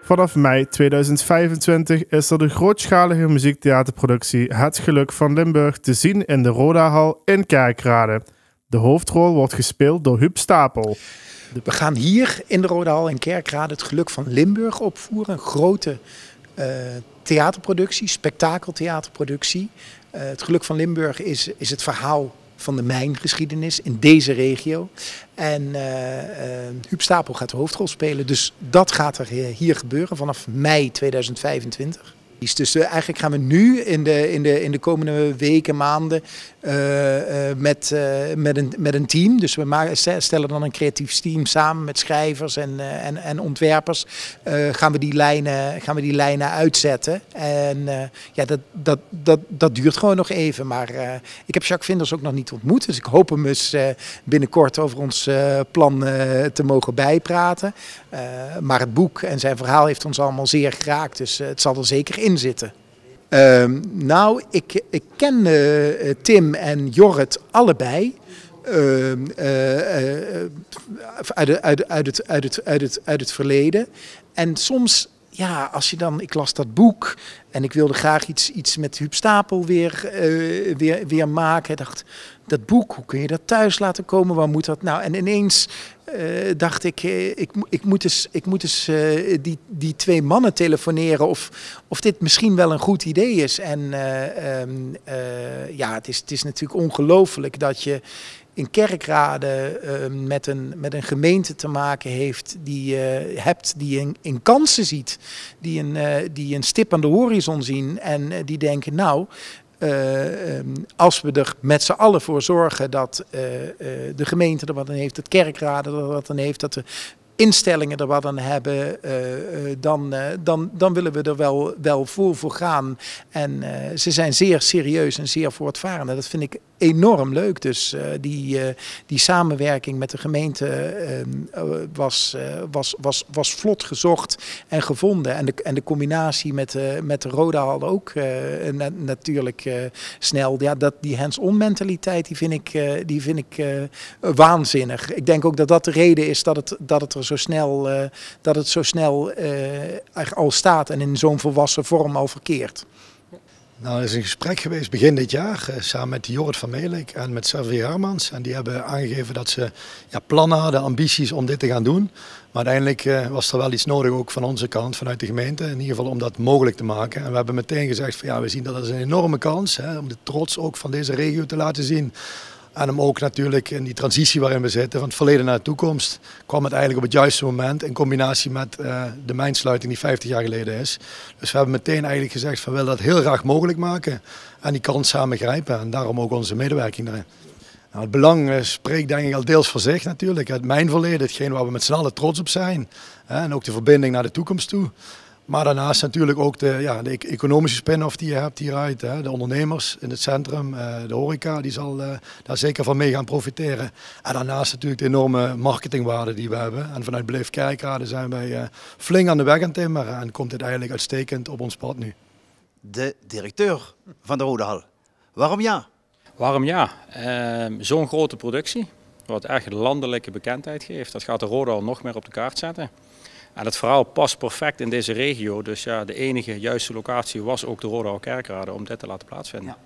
Vanaf mei 2025 is er de grootschalige muziektheaterproductie Het Geluk van Limburg te zien in de Rodahal in Kerkrade. De hoofdrol wordt gespeeld door Huub Stapel. We gaan hier in de Rodahal in Kerkrade Het Geluk van Limburg opvoeren. Een grote theaterproductie, spektakeltheaterproductie. Het Geluk van Limburg is het verhaal van de mijngeschiedenis in deze regio. En Huub Stapel gaat de hoofdrol spelen. Dus dat gaat er hier gebeuren vanaf mei 2025. Dus eigenlijk gaan we nu in de komende weken, maanden met een team. Dus we stellen dan een creatief team samen met schrijvers en ontwerpers. Gaan we die lijnen uitzetten. En dat duurt gewoon nog even. Maar ik heb Jacques Vinders ook nog niet ontmoet. Dus ik hoop hem eens binnenkort over ons plan te mogen bijpraten. Maar het boek en zijn verhaal heeft ons allemaal zeer geraakt. Dus het zal er zeker in zitten. Nou, ik ken Tim en Jorrit allebei. Uit het verleden. En soms, ja, als je dan, ik las dat boek en ik wilde graag iets met Huub Stapel weer maken. Ik dacht, dat boek, hoe kun je dat thuis laten komen? Waar moet dat nou? En ineens dacht ik moet eens die twee mannen telefoneren of dit misschien wel een goed idee is. En ja, het is natuurlijk ongelooflijk dat je in Kerkrade met een gemeente te maken heeft die in kansen ziet, die een stip aan de horizon zien en die denken, nou, als we er met z'n allen voor zorgen dat de gemeente er wat aan heeft, dat Kerkrade er wat aan heeft, dat de instellingen er wat aan hebben, dan willen we er wel voor gaan. En ze zijn zeer serieus en zeer voortvarend. Dat vind ik enorm leuk. Dus die samenwerking met de gemeente was vlot gezocht en gevonden. En de combinatie met de Rodahal ook natuurlijk snel. Ja, die hands-on mentaliteit die vind ik waanzinnig. Ik denk ook dat de reden is dat het zo snel al staat en in zo'n volwassen vorm al verkeert. Nou, er is een gesprek geweest begin dit jaar samen met Jorrit van Melick en met Xavier Hermans. En die hebben aangegeven dat ze plannen hadden, ambities om dit te gaan doen. Maar uiteindelijk was er wel iets nodig ook van onze kant, vanuit de gemeente. In ieder geval om dat mogelijk te maken. En we hebben meteen gezegd van ja, we zien dat als een enorme kans om de trots ook van deze regio te laten zien. En hem ook natuurlijk in die transitie waarin we zitten, van het verleden naar de toekomst, kwam het eigenlijk op het juiste moment in combinatie met de mijnsluiting die 50 jaar geleden is. Dus we hebben meteen eigenlijk gezegd van we willen dat heel graag mogelijk maken en die kans samen grijpen en daarom ook onze medewerking daarin. Nou, het belang spreekt denk ik al deels voor zich natuurlijk. Het mijnverleden, hetgeen waar we met z'n allen trots op zijn en ook de verbinding naar de toekomst toe. Maar daarnaast natuurlijk ook de economische spin-off die je hebt hieruit. De ondernemers in het centrum, de horeca, die zal daar zeker van mee gaan profiteren. En daarnaast natuurlijk de enorme marketingwaarde die we hebben. En vanuit Beleef Kerkrade zijn wij flink aan de weg aan het timmeren. En komt dit eigenlijk uitstekend op ons pad nu. De directeur van de Rodahal. Waarom ja? Waarom ja? Zo'n grote productie, wat echt landelijke bekendheid geeft. Dat gaat de Rodahal nog meer op de kaart zetten. En het verhaal past perfect in deze regio, dus ja, de enige juiste locatie was ook de Rodahal Kerkrade om dit te laten plaatsvinden. Ja.